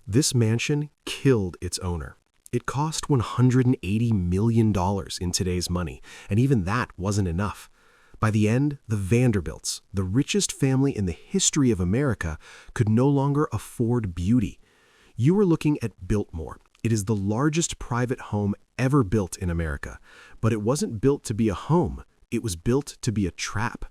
This mansion killed its owner. It cost $180 million in today's money, and even that wasn't enough. By the end, the Vanderbilts, the richest family in the history of America, could no longer afford beauty. You are looking at Biltmore. It is the largest private home ever built in America, but it wasn't built to be a home. It was built to be a trap.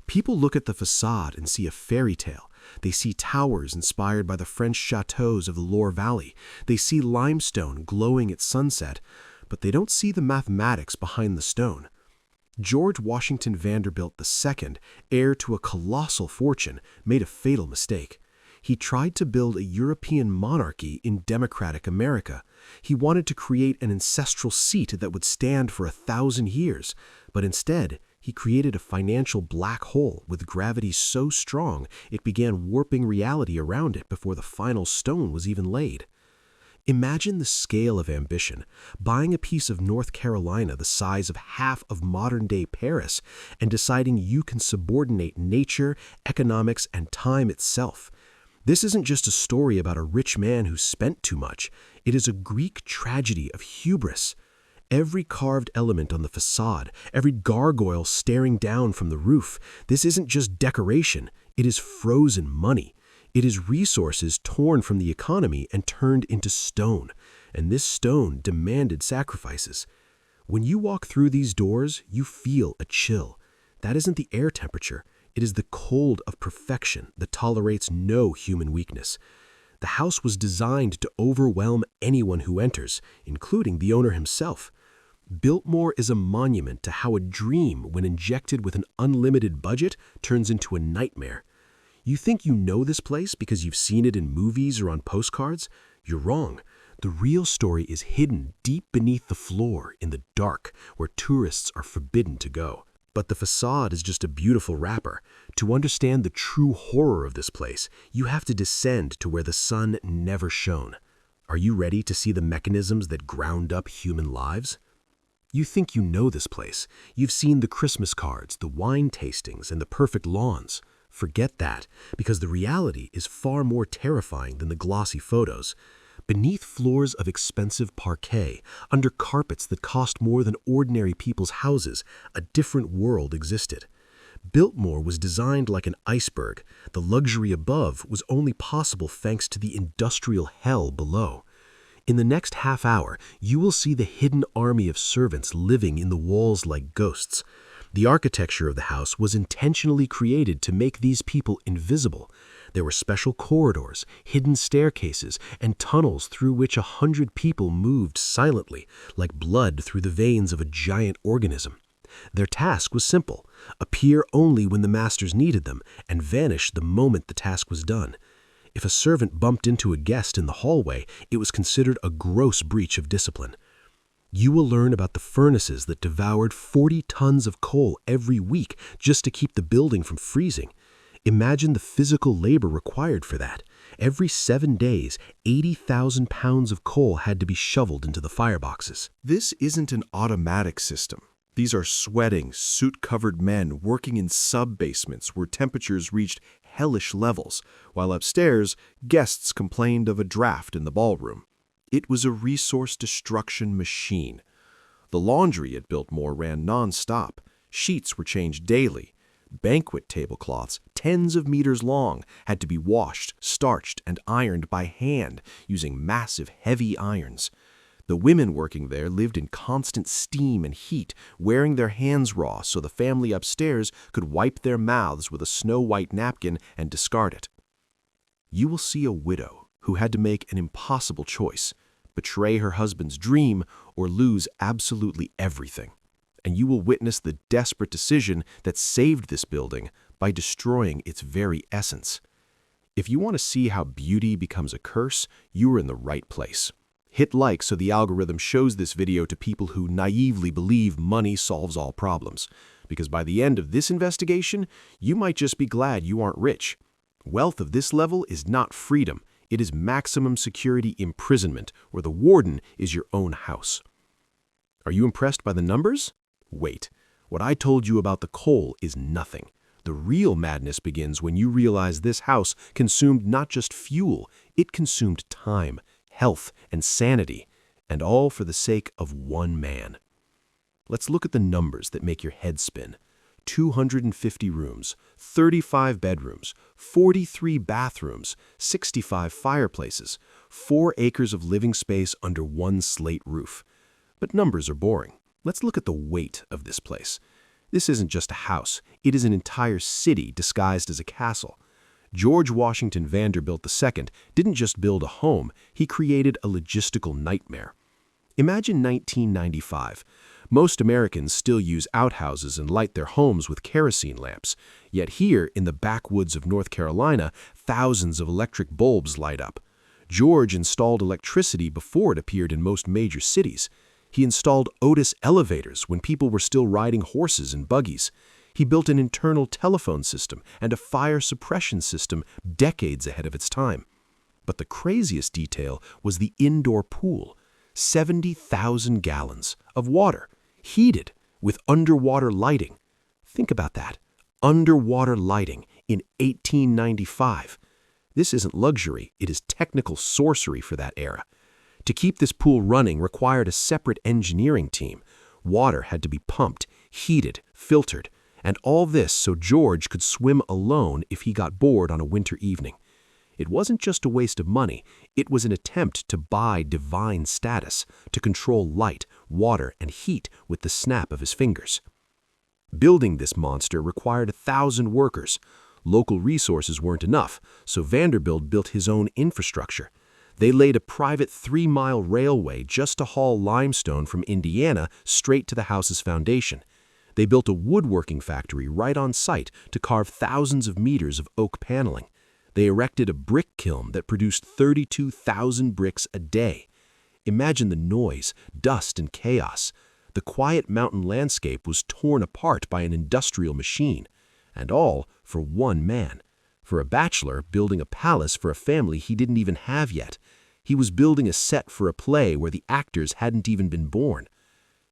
People look at the facade and see a fairy tale. They see towers inspired by the French chateaux of the Loire Valley. They see limestone glowing at sunset, but they don't see the mathematics behind the stone. George Washington Vanderbilt II, heir to a colossal fortune, made a fatal mistake. He tried to build a European monarchy in democratic America. He wanted to create an ancestral seat that would stand for 1,000 years, but instead, he created a financial black hole with gravity so strong it began warping reality around it before the final stone was even laid. Imagine the scale of ambition, buying a piece of North Carolina the size of half of modern-day Paris and deciding you can subordinate nature, economics, and time itself. This isn't just a story about a rich man who spent too much. It is a Greek tragedy of hubris. Every carved element on the facade, every gargoyle staring down from the roof, this isn't just decoration, it is frozen money. It is resources torn from the economy and turned into stone, and this stone demanded sacrifices. When you walk through these doors, you feel a chill. That isn't the air temperature, it is the cold of perfection that tolerates no human weakness. The house was designed to overwhelm anyone who enters, including the owner himself. Biltmore is a monument to how a dream, when injected with an unlimited budget, turns into a nightmare. You think you know this place because you've seen it in movies or on postcards? You're wrong. The real story is hidden deep beneath the floor in the dark, where tourists are forbidden to go. But the facade is just a beautiful wrapper. To understand the true horror of this place, you have to descend to where the sun never shone. Are you ready to see the mechanisms that ground up human lives? You think you know this place. You've seen the Christmas cards, the wine tastings, and the perfect lawns. Forget that, because the reality is far more terrifying than the glossy photos. Beneath floors of expensive parquet, under carpets that cost more than ordinary people's houses, a different world existed. Biltmore was designed like an iceberg. The luxury above was only possible thanks to the industrial hell below. In the next half hour, you will see the hidden army of servants living in the walls like ghosts. The architecture of the house was intentionally created to make these people invisible. There were special corridors, hidden staircases, and tunnels through which 100 people moved silently, like blood through the veins of a giant organism. Their task was simple: appear only when the masters needed them, and vanish the moment the task was done. If a servant bumped into a guest in the hallway, it was considered a gross breach of discipline. You will learn about the furnaces that devoured 40 tons of coal every week just to keep the building from freezing. Imagine the physical labor required for that. Every 7 days, 80,000 pounds of coal had to be shoveled into the fireboxes. This isn't an automatic system. These are sweating, suit-covered men working in sub-basements where temperatures reached hellish levels, while upstairs, guests complained of a draft in the ballroom. It was a resource destruction machine. The laundry at Biltmore ran non-stop. Sheets were changed daily. Banquet tablecloths, tens of meters long, had to be washed, starched, and ironed by hand using massive, heavy irons. The women working there lived in constant steam and heat, wearing their hands raw so the family upstairs could wipe their mouths with a snow-white napkin and discard it. You will see a widow who had to make an impossible choice: betray her husband's dream or lose absolutely everything. And you will witness the desperate decision that saved this building by destroying its very essence. If you want to see how beauty becomes a curse, you are in the right place. Hit like so the algorithm shows this video to people who naively believe money solves all problems. Because by the end of this investigation, you might just be glad you aren't rich. Wealth of this level is not freedom. It is maximum security imprisonment, where the warden is your own house. Are you impressed by the numbers? Wait. What I told you about the coal is nothing. The real madness begins when you realize this house consumed not just fuel, it consumed time, health, and sanity, and all for the sake of one man. Let's look at the numbers that make your head spin. 250 rooms, 35 bedrooms, 43 bathrooms, 65 fireplaces, 4 acres of living space under one slate roof. But numbers are boring. Let's look at the weight of this place. This isn't just a house, it is an entire city disguised as a castle. George Washington Vanderbilt II didn't just build a home, he created a logistical nightmare. Imagine 1995. Most Americans still use outhouses and light their homes with kerosene lamps. Yet here, in the backwoods of North Carolina, thousands of electric bulbs light up. George installed electricity before it appeared in most major cities. He installed Otis elevators when people were still riding horses and buggies. He built an internal telephone system and a fire suppression system decades ahead of its time. But the craziest detail was the indoor pool. 70,000 gallons of water, heated with underwater lighting. Think about that. Underwater lighting in 1895. This isn't luxury, it is technical sorcery for that era. To keep this pool running required a separate engineering team. Water had to be pumped, heated, filtered, and all this so George could swim alone if he got bored on a winter evening. It wasn't just a waste of money, it was an attempt to buy divine status, to control light, water, and heat with the snap of his fingers. Building this monster required 1,000 workers. Local resources weren't enough, so Vanderbilt built his own infrastructure. They laid a private 3-mile railway just to haul limestone from Indiana straight to the house's foundation. They built a woodworking factory right on site to carve thousands of meters of oak paneling. They erected a brick kiln that produced 32,000 bricks a day. Imagine the noise, dust, and chaos. The quiet mountain landscape was torn apart by an industrial machine, and all for one man. For a bachelor building a palace for a family he didn't even have yet. He was building a set for a play where the actors hadn't even been born.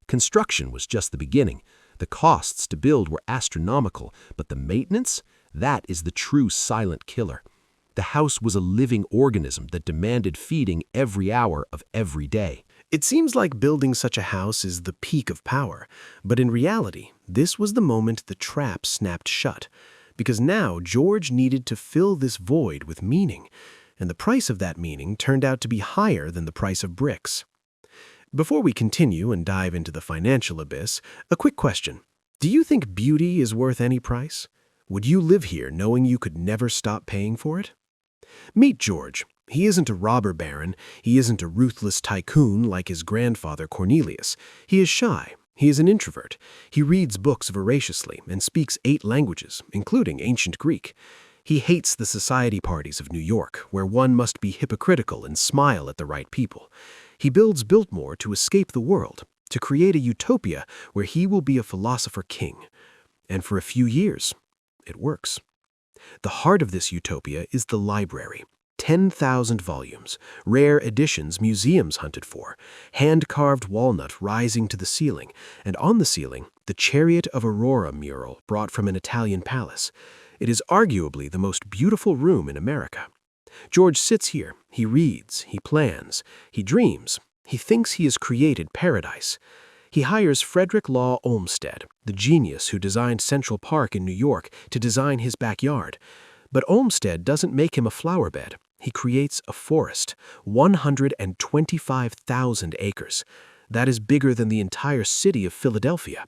Construction was just the beginning. The costs to build were astronomical, but the maintenance? That is the true silent killer. The house was a living organism that demanded feeding every hour of every day. It seems like building such a house is the peak of power, but in reality, this was the moment the trap snapped shut. Because now George needed to fill this void with meaning, and the price of that meaning turned out to be higher than the price of bricks. Before we continue and dive into the financial abyss, a quick question. Do you think beauty is worth any price? Would you live here knowing you could never stop paying for it? Meet George. He isn't a robber baron. He isn't a ruthless tycoon like his grandfather Cornelius. He is shy. He is an introvert. He reads books voraciously and speaks 8 languages, including ancient Greek. He hates the society parties of New York, where one must be hypocritical and smile at the right people. He builds Biltmore to escape the world, to create a utopia where he will be a philosopher king. And for a few years, it works. The heart of this utopia is the library. 10,000 volumes, rare editions museums hunted for, hand-carved walnut rising to the ceiling, and on the ceiling, the Chariot of Aurora mural brought from an Italian palace. It is arguably the most beautiful room in America. George sits here, he reads, he plans, he dreams, he thinks he has created paradise. He hires Frederick Law Olmsted, the genius who designed Central Park in New York, to design his backyard. But Olmsted doesn't make him a flower bed. He creates a forest, 125,000 acres. That is bigger than the entire city of Philadelphia.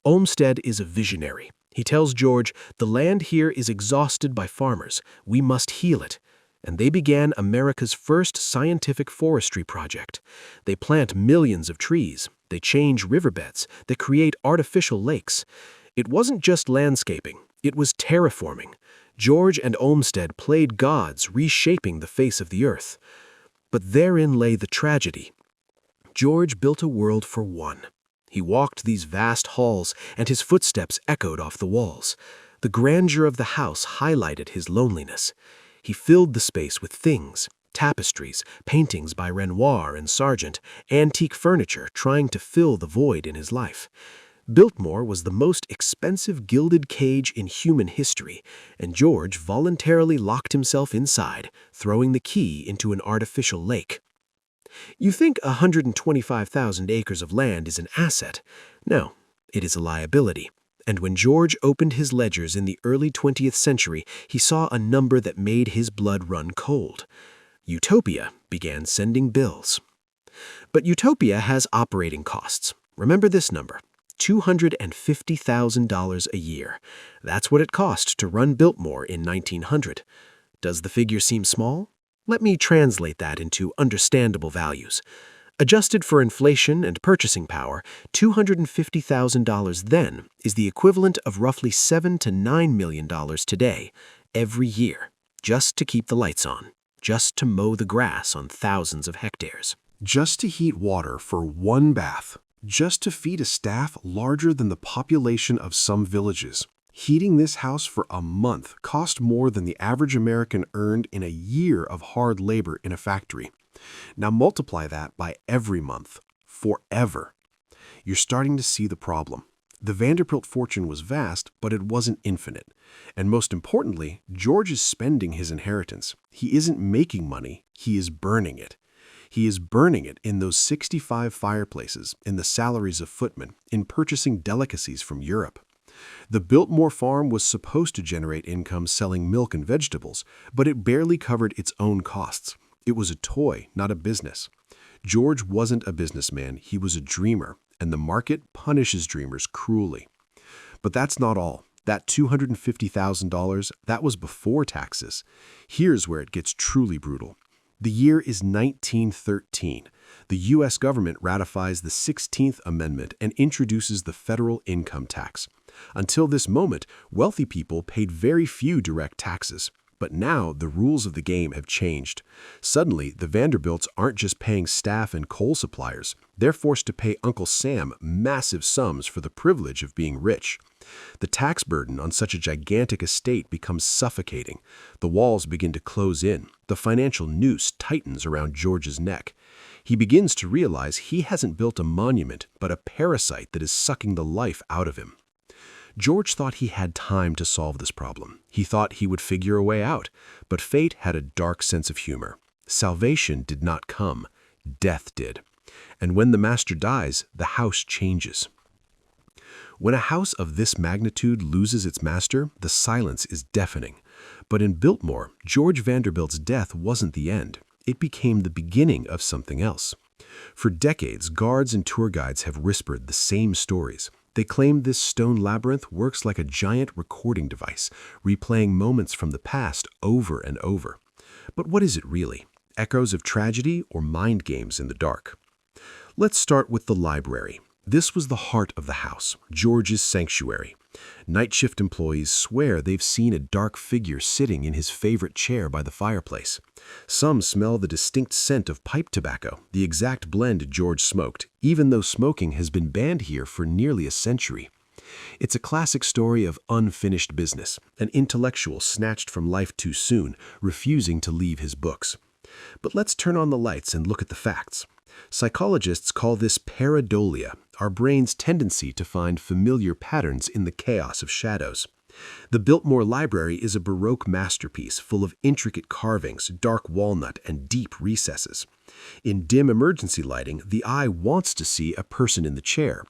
Olmsted is a visionary. He tells George, the land here is exhausted by farmers. We must heal it. And they began America's first scientific forestry project. They plant millions of trees. They change riverbeds. They create artificial lakes. It wasn't just landscaping. It was terraforming. George and Olmsted played gods, reshaping the face of the earth. But therein lay the tragedy. George built a world for one. He walked these vast halls, and his footsteps echoed off the walls. The grandeur of the house highlighted his loneliness. He filled the space with things, tapestries, paintings by Renoir and Sargent, antique furniture trying to fill the void in his life. Biltmore was the most expensive gilded cage in human history, and George voluntarily locked himself inside, throwing the key into an artificial lake. You think 125,000 acres of land is an asset? No, it is a liability. And when George opened his ledgers in the early 20th century, he saw a number that made his blood run cold. Utopia began sending bills. But Utopia has operating costs. Remember this number, $250,000 a year. That's what it cost to run Biltmore in 1900. Does the figure seem small? Let me translate that into understandable values. Adjusted for inflation and purchasing power, $250,000 then is the equivalent of roughly $7 to $9 million today, every year, just to keep the lights on, just to mow the grass on thousands of hectares. Just to heat water for one bath, just to feed a staff larger than the population of some villages. Heating this house for a month cost more than the average American earned in a year of hard labor in a factory. Now multiply that by every month, forever. You're starting to see the problem. The Vanderbilt fortune was vast, but it wasn't infinite. And most importantly, George is spending his inheritance. He isn't making money, he is burning it. He is burning it in those 65 fireplaces, in the salaries of footmen, in purchasing delicacies from Europe. The Biltmore farm was supposed to generate income selling milk and vegetables, but it barely covered its own costs. It was a toy, not a business. George wasn't a businessman, he was a dreamer, and the market punishes dreamers cruelly. But that's not all. That $250,000, that was before taxes. Here's where it gets truly brutal. The year is 1913. The U.S. government ratifies the 16th Amendment and introduces the federal income tax. Until this moment, wealthy people paid very few direct taxes. But now the rules of the game have changed. Suddenly, the Vanderbilts aren't just paying staff and coal suppliers. They're forced to pay Uncle Sam massive sums for the privilege of being rich. The tax burden on such a gigantic estate becomes suffocating. The walls begin to close in. The financial noose tightens around George's neck. He begins to realize he hasn't built a monument, but a parasite that is sucking the life out of him. George thought he had time to solve this problem. He thought he would figure a way out, but fate had a dark sense of humor. Salvation did not come, death did. And when the master dies, the house changes. When a house of this magnitude loses its master, the silence is deafening. But in Biltmore, George Vanderbilt's death wasn't the end. It became the beginning of something else. For decades, guards and tour guides have whispered the same stories. They claim this stone labyrinth works like a giant recording device, replaying moments from the past over and over. But what is it really? Echoes of tragedy or mind games in the dark? Let's start with the library. This was the heart of the house, George's sanctuary. Night shift employees swear they've seen a dark figure sitting in his favorite chair by the fireplace. Some smell the distinct scent of pipe tobacco, the exact blend George smoked, even though smoking has been banned here for nearly a century. It's a classic story of unfinished business, an intellectual snatched from life too soon, refusing to leave his books. But let's turn on the lights and look at the facts. Psychologists call this pareidolia, our brain's tendency to find familiar patterns in the chaos of shadows. The Biltmore Library is a Baroque masterpiece full of intricate carvings, dark walnut, and deep recesses. In dim emergency lighting, the eye wants to see a person in the chair.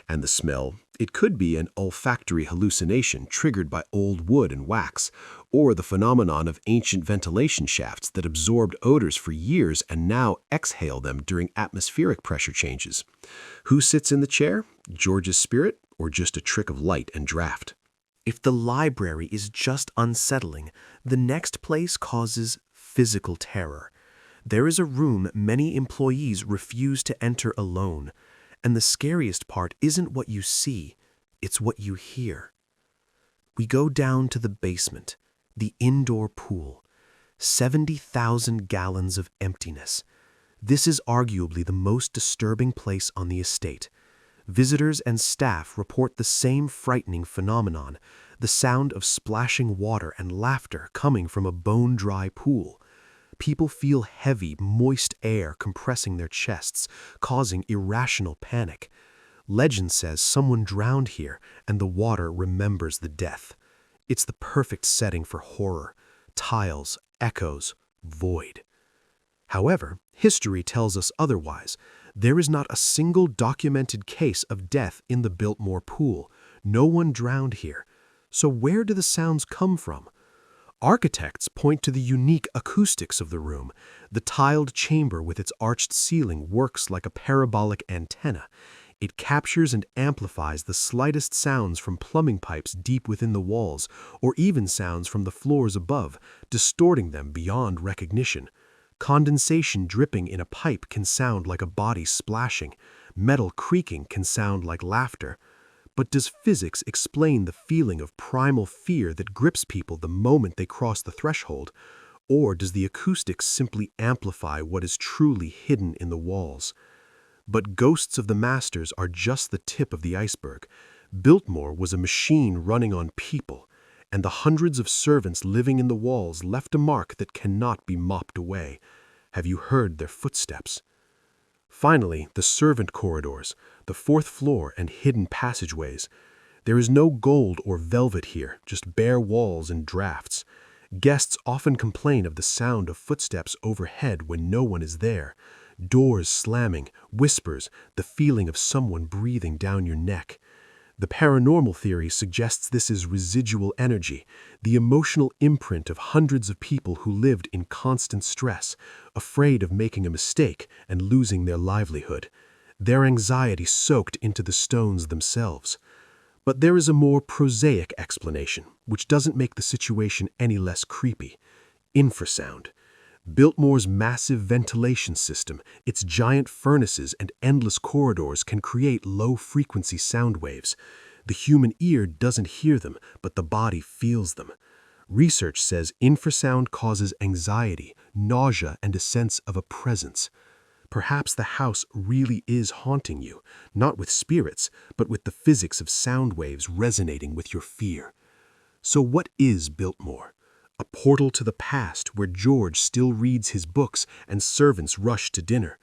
And the smell, it could be an olfactory hallucination triggered by old wood and wax, or the phenomenon of ancient ventilation shafts that absorbed odors for years and now exhale them during atmospheric pressure changes. Who sits in the chair? George's spirit, or just a trick of light and draft? If the library is just unsettling, the next place causes physical terror. There is a room many employees refuse to enter alone, and the scariest part isn't what you see, it's what you hear. We go down to the basement, the indoor pool, 70,000 gallons of emptiness. This is arguably the most disturbing place on the estate. Visitors and staff report the same frightening phenomenon, the sound of splashing water and laughter coming from a bone-dry pool. People feel heavy, moist air compressing their chests, causing irrational panic. Legend says someone drowned here and the water remembers the death. It's the perfect setting for horror. Tiles, echoes, void. However, history tells us otherwise. There is not a single documented case of death in the Biltmore pool. No one drowned here. So where do the sounds come from? Architects point to the unique acoustics of the room. The tiled chamber with its arched ceiling works like a parabolic antenna. It captures and amplifies the slightest sounds from plumbing pipes deep within the walls, or even sounds from the floors above, distorting them beyond recognition. Condensation dripping in a pipe can sound like a body splashing. Metal creaking can sound like laughter. But does physics explain the feeling of primal fear that grips people the moment they cross the threshold? Or does the acoustics simply amplify what is truly hidden in the walls? But ghosts of the masters are just the tip of the iceberg. Biltmore was a machine running on people, and the hundreds of servants living in the walls left a mark that cannot be mopped away. Have you heard their footsteps? Finally, the servant corridors, the fourth floor and hidden passageways. There is no gold or velvet here, just bare walls and drafts. Guests often complain of the sound of footsteps overhead when no one is there. Doors slamming, whispers, the feeling of someone breathing down your neck. The paranormal theory suggests this is residual energy, the emotional imprint of hundreds of people who lived in constant stress, afraid of making a mistake and losing their livelihood. Their anxiety soaked into the stones themselves. But there is a more prosaic explanation, which doesn't make the situation any less creepy. Infrasound. Biltmore's massive ventilation system, its giant furnaces and endless corridors can create low-frequency sound waves. The human ear doesn't hear them, but the body feels them. Research says infrasound causes anxiety, nausea, and a sense of a presence. Perhaps the house really is haunting you, not with spirits, but with the physics of sound waves resonating with your fear. So what is Biltmore? A portal to the past where George still reads his books and servants rush to dinner?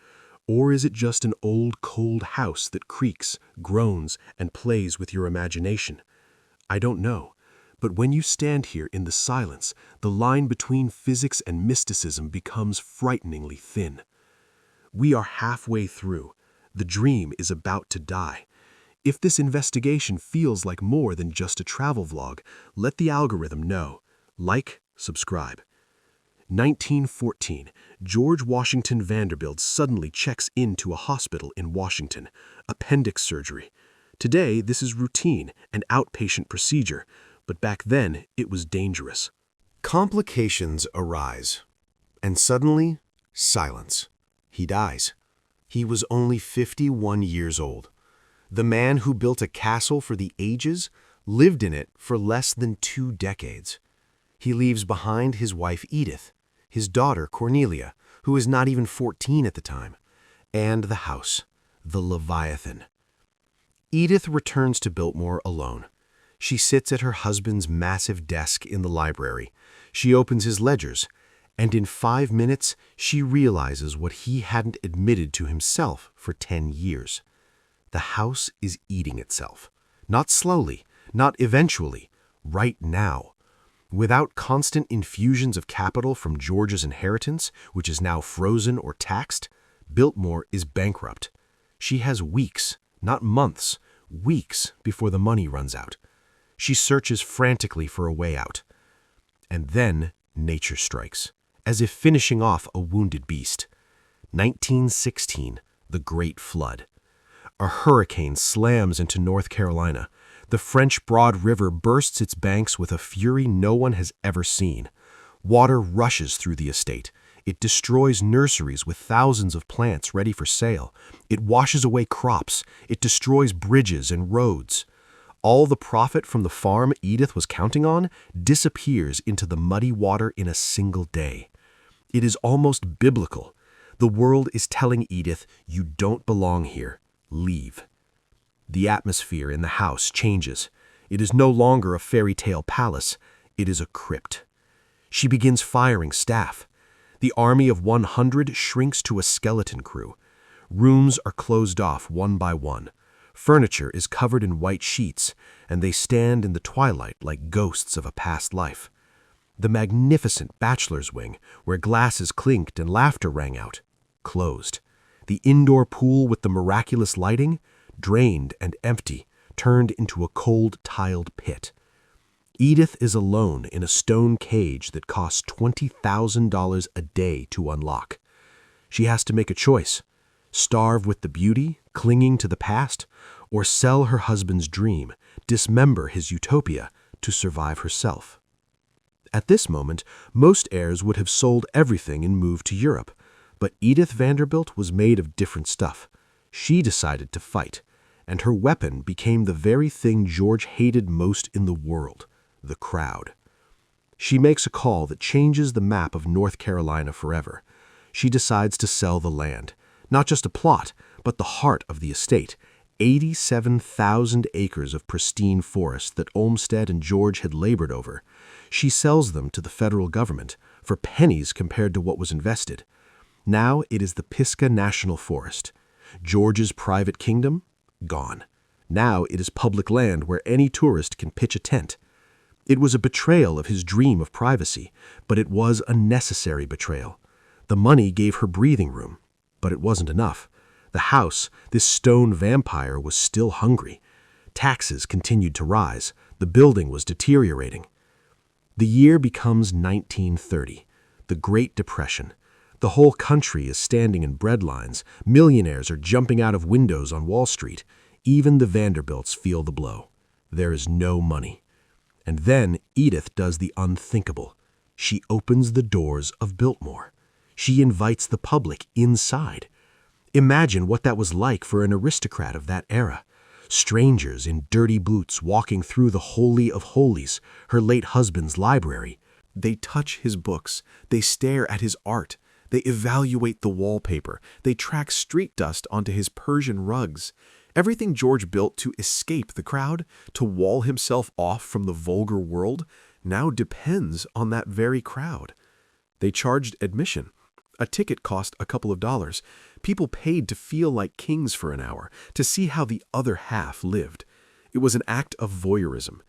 Or is it just an old, cold house that creaks, groans, and plays with your imagination? I don't know. But when you stand here in the silence, the line between physics and mysticism becomes frighteningly thin. We are halfway through. The dream is about to die. If this investigation feels like more than just a travel vlog, let the algorithm know. Like, subscribe. 1914, George Washington Vanderbilt suddenly checks into a hospital in Washington, appendix surgery. Today, this is routine, an outpatient procedure, but back then, it was dangerous. Complications arise, and suddenly, silence. He dies. He was only 51 years old. The man who built a castle for the ages lived in it for less than 2 decades. He leaves behind his wife Edith, his daughter Cornelia, who is not even 14 at the time, and the house, the Leviathan. Edith returns to Biltmore alone. She sits at her husband's massive desk in the library. She opens his ledgers, and in 5 minutes she realizes what he hadn't admitted to himself for 10 years. The house is eating itself. Not slowly, not eventually, right now. Without constant infusions of capital from George's inheritance, which is now frozen or taxed, Biltmore is bankrupt. She has weeks, not months, weeks before the money runs out. She searches frantically for a way out. And then nature strikes, as if finishing off a wounded beast. 1916, the Great Flood. A hurricane slams into North Carolina. The French Broad River bursts its banks with a fury no one has ever seen. Water rushes through the estate. It destroys nurseries with thousands of plants ready for sale. It washes away crops. It destroys bridges and roads. All the profit from the farm Edith was counting on disappears into the muddy water in a single day. It is almost biblical. The world is telling Edith, you don't belong here. Leave. The atmosphere in the house changes. It is no longer a fairy tale palace. It is a crypt. She begins firing staff. The army of 100 shrinks to a skeleton crew. Rooms are closed off one by one. Furniture is covered in white sheets, and they stand in the twilight like ghosts of a past life. The magnificent bachelor's wing, where glasses clinked and laughter rang out, closed. The indoor pool with the miraculous lighting, drained and empty, turned into a cold tiled pit. Edith is alone in a stone cage that costs $20,000 a day to unlock. She has to make a choice: starve with the beauty, clinging to the past, or sell her husband's dream, dismember his utopia to survive herself. At this moment, most heirs would have sold everything and moved to Europe, but Edith Vanderbilt was made of different stuff. She decided to fight, and her weapon became the very thing George hated most in the world: the crowd. She makes a call that changes the map of North Carolina forever. She decides to sell the land, not just a plot, but the heart of the estate, 87,000 acres of pristine forest that Olmsted and George had labored over. She sells them to the federal government for pennies compared to what was invested. Now it is the Pisgah National Forest. George's private kingdom? Gone. Now it is public land where any tourist can pitch a tent. It was a betrayal of his dream of privacy, but it was a necessary betrayal. The money gave her breathing room, but it wasn't enough. The house, this stone vampire, was still hungry. Taxes continued to rise. The building was deteriorating. The year becomes 1930, the Great Depression. The whole country is standing in bread lines. Millionaires are jumping out of windows on Wall Street. Even the Vanderbilts feel the blow. There is no money. And then Edith does the unthinkable. She opens the doors of Biltmore. She invites the public inside. Imagine what that was like for an aristocrat of that era. Strangers in dirty boots walking through the Holy of Holies, her late husband's library. They touch his books. They stare at his art. They evaluate the wallpaper. They track street dust onto his Persian rugs. Everything George built to escape the crowd, to wall himself off from the vulgar world, now depends on that very crowd. They charged admission. A ticket cost a couple of dollars. People paid to feel like kings for an hour, to see how the other half lived. It was an act of voyeurism.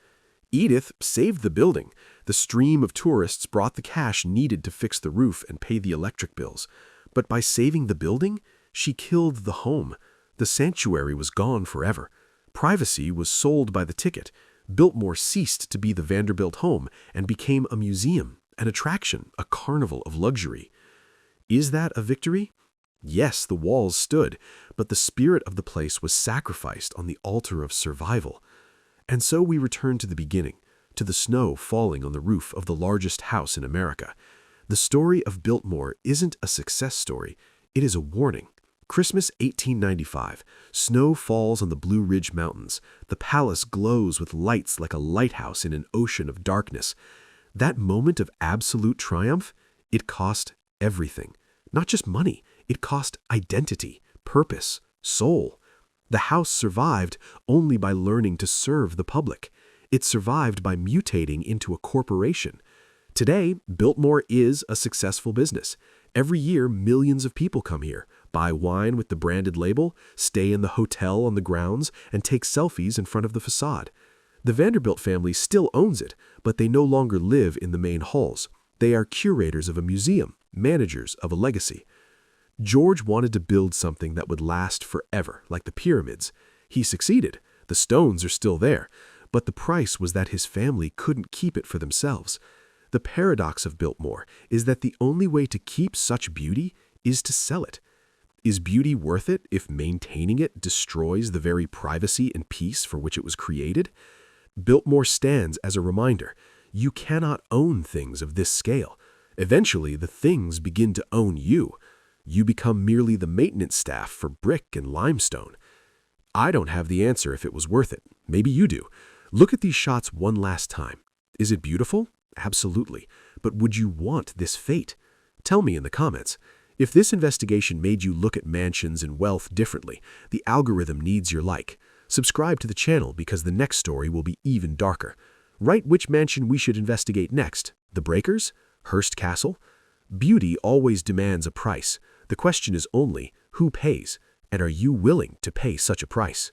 Edith saved the building. The stream of tourists brought the cash needed to fix the roof and pay the electric bills. But by saving the building, she killed the home. The sanctuary was gone forever. Privacy was sold by the ticket. Biltmore ceased to be the Vanderbilt home and became a museum, an attraction, a carnival of luxury. Is that a victory? Yes, the walls stood, but the spirit of the place was sacrificed on the altar of survival. And so we return to the beginning, to the snow falling on the roof of the largest house in America. The story of Biltmore isn't a success story, it is a warning. Christmas 1895. Snow falls on the Blue Ridge Mountains. The palace glows with lights like a lighthouse in an ocean of darkness. That moment of absolute triumph, it cost everything. Not just money, it cost identity, purpose, soul. The house survived only by learning to serve the public. It survived by mutating into a corporation. Today, Biltmore is a successful business. Every year, millions of people come here, buy wine with the branded label, stay in the hotel on the grounds, and take selfies in front of the facade. The Vanderbilt family still owns it, but they no longer live in the main halls. They are curators of a museum, managers of a legacy. George wanted to build something that would last forever, like the pyramids. He succeeded. The stones are still there, but the price was that his family couldn't keep it for themselves. The paradox of Biltmore is that the only way to keep such beauty is to sell it. Is beauty worth it if maintaining it destroys the very privacy and peace for which it was created? Biltmore stands as a reminder. You cannot own things of this scale. Eventually, the things begin to own you. You become merely the maintenance staff for brick and limestone. I don't have the answer if it was worth it. Maybe you do. Look at these shots one last time. Is it beautiful? Absolutely. But would you want this fate? Tell me in the comments. If this investigation made you look at mansions and wealth differently, the algorithm needs your like. Subscribe to the channel because the next story will be even darker. Write which mansion we should investigate next. The Breakers? Hearst Castle? Beauty always demands a price. The question is only, who pays? And are you willing to pay such a price?